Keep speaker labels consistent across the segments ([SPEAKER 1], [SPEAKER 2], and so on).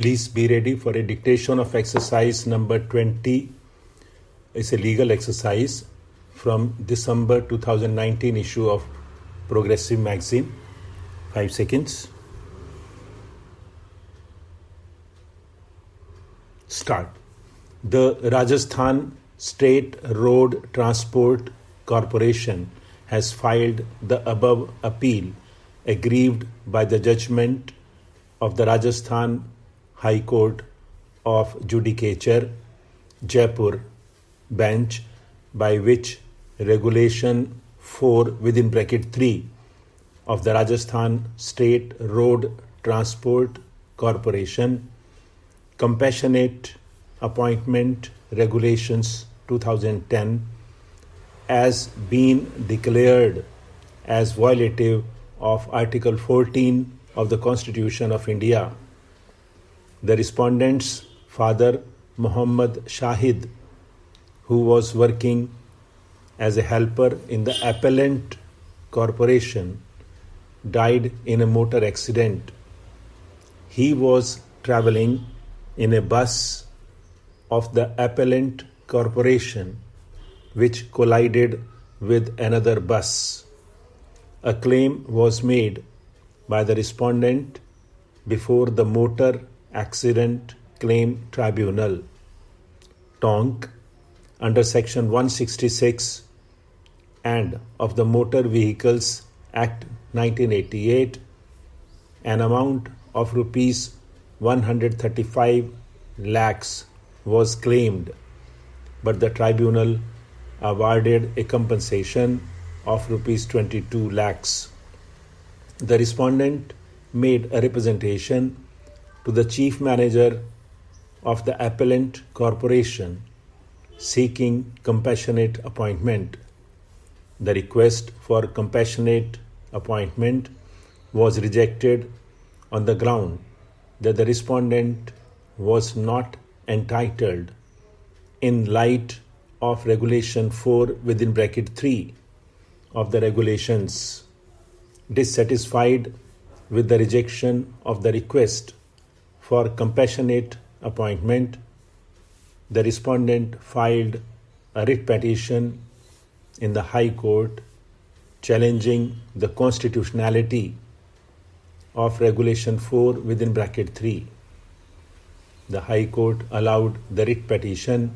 [SPEAKER 1] Please be ready for a dictation of exercise number 20. It's a legal exercise from December 2019 issue of Progressive Magazine. 5 seconds. Start. The Rajasthan State Road Transport Corporation has filed the above appeal aggrieved by the judgment of the Rajasthan High Court of Judicature, Jaipur bench, by which Regulation 4 of the Rajasthan State Road Transport Corporation Compassionate Appointment Regulations 2010 has been declared as violative of Article 14 of the Constitution of India. The respondent's father, Muhammad Shahid, who was working as a helper in the appellant corporation, died in a motor accident. He was traveling in a bus of the appellant corporation, which collided with another bus. A claim was made by the respondent before the Motor Accident Claim Tribunal, TONC, under Section 166 and of the Motor Vehicles Act 1988. An amount of rupees 135 lakhs was claimed, but the tribunal awarded a compensation of rupees 22 lakhs. The respondent made a representation to the chief manager of the appellant corporation seeking compassionate appointment. The request for compassionate appointment was rejected on the ground that the respondent was not entitled in light of Regulation 4 of the regulations. Dissatisfied with the rejection of the request for compassionate appointment, the respondent filed a writ petition in the High Court challenging the constitutionality of Regulation 4 The High Court allowed the writ petition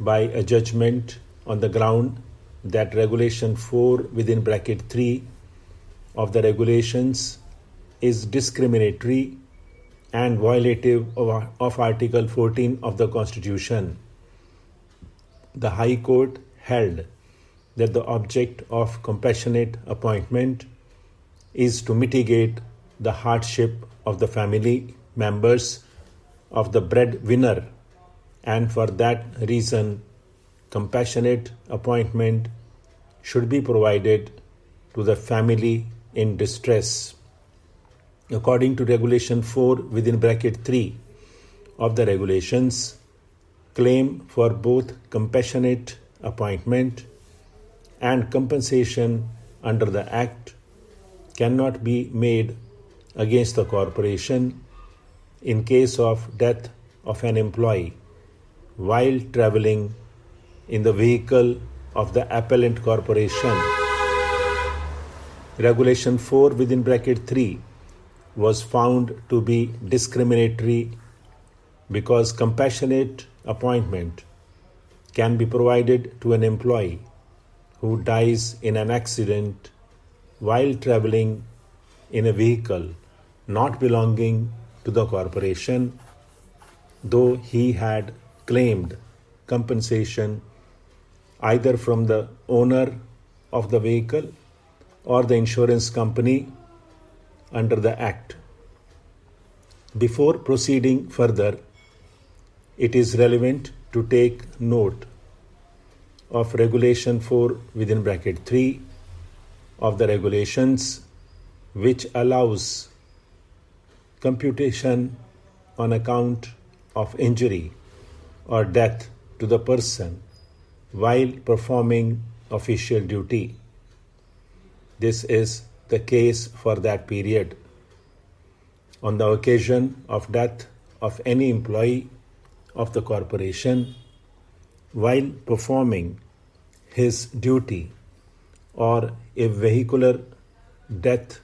[SPEAKER 1] by a judgment on the ground that Regulation 4 of the regulations is discriminatory and violative of Article 14 of the Constitution. The High Court held that the object of compassionate appointment is to mitigate the hardship of the family members of the breadwinner, and for that reason, compassionate appointment should be provided to the family in distress. According to Regulation 4 of the regulations, claim for both compassionate appointment and compensation under the Act cannot be made against the corporation in case of death of an employee while traveling in the vehicle of the appellant corporation. Regulation 4 was found to be discriminatory because compassionate appointment can be provided to an employee who dies in an accident while traveling in a vehicle not belonging to the corporation, though he had claimed compensation either from the owner of the vehicle or the insurance company under the Act. Before proceeding further, it is relevant to take note of Regulation 4 of the regulations, which allows computation on account of injury or death to the person while performing official duty. This is the case for that period. on the occasion of death of any employee of the corporation while performing his duty, or a vehicular death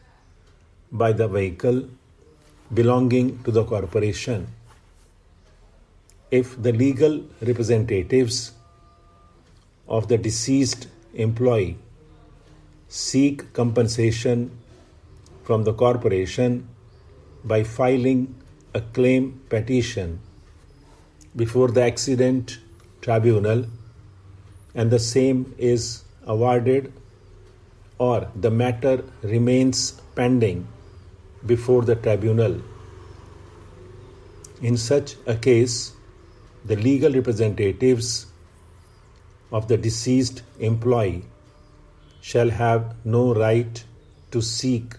[SPEAKER 1] by the vehicle belonging to the corporation, if the legal representatives of the deceased employee seek compensation from the corporation by filing a claim petition before the accident tribunal, and the same is awarded, or the matter remains pending before the tribunal. In such a case, the legal representatives of the deceased employee shall have no right to seek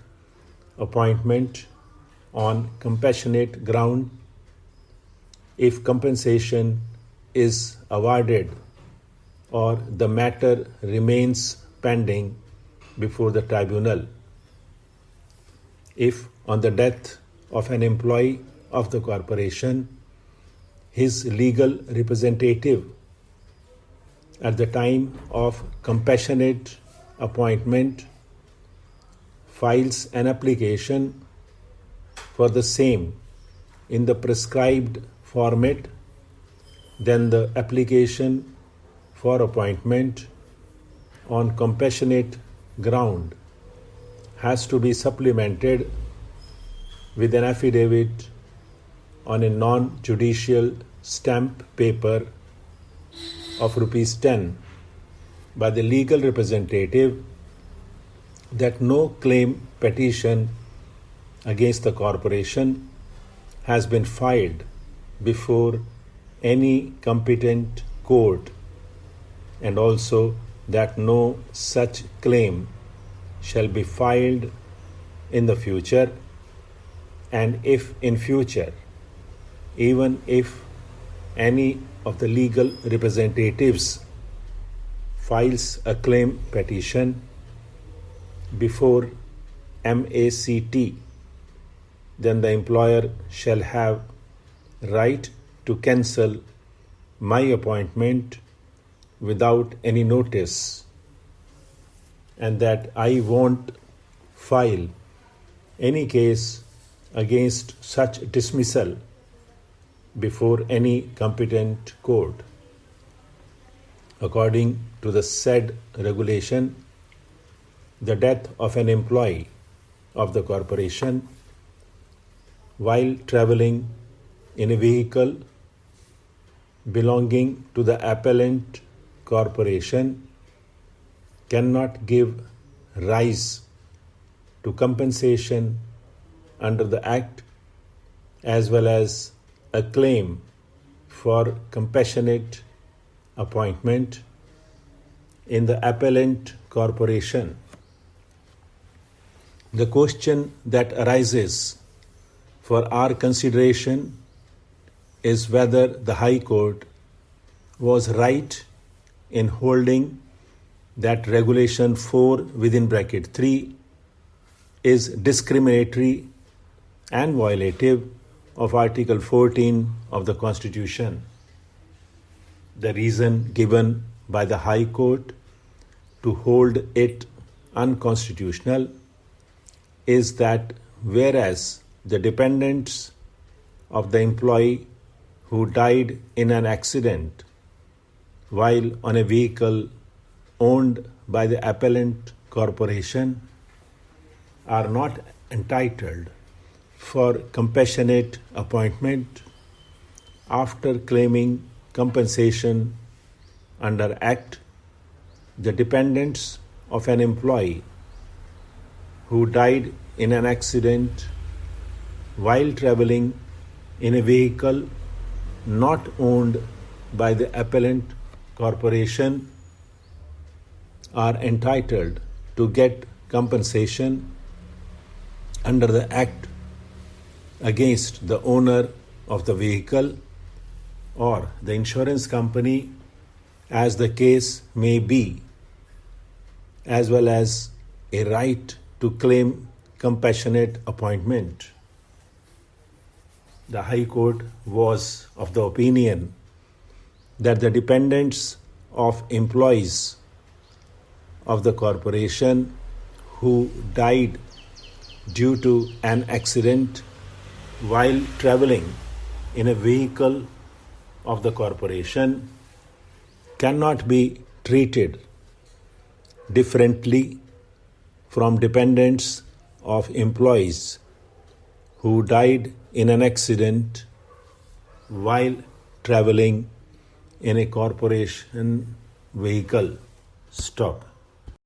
[SPEAKER 1] appointment on compassionate ground if compensation is awarded or the matter remains pending before the tribunal. If on the death of an employee of the corporation, his legal representative at the time of compassionate appointment files an application for the same in the prescribed format, then the application for appointment on compassionate ground has to be supplemented with an affidavit on a non-judicial stamp paper of ₹10 by the legal representative that no claim petition against the corporation has been filed before any competent court, and also that no such claim shall be filed in the future, and if in future, even if any of the legal representatives files a claim petition before MACT, then the employer shall have right to cancel my appointment without any notice, and that I won't file any case against such dismissal before any competent court. According to the said regulation, the death of an employee of the corporation while traveling in a vehicle belonging to the appellant corporation cannot give rise to compensation under the Act, as well as a claim for compassionate appointment in the appellant corporation. The question that arises for our consideration is whether the High Court was right in holding that Regulation 4(3) is discriminatory and violative of Article 14 of the Constitution. The reason given by the High Court to hold it unconstitutional is that whereas the dependents of the employee who died in an accident while on a vehicle owned by the appellant corporation are not entitled for compassionate appointment after claiming compensation under Act, the dependents of an employee who died in an accident while traveling in a vehicle not owned by the appellant corporation are entitled to get compensation under the Act against the owner of the vehicle or the insurance company, as the case may be, as well as a right to claim compassionate appointment. the High Court was of the opinion that the dependents of employees of the corporation who died due to an accident while traveling in a vehicle of the corporation cannot be treated differently from dependents of employees who died in an accident while traveling in a corporation vehicle. Stop.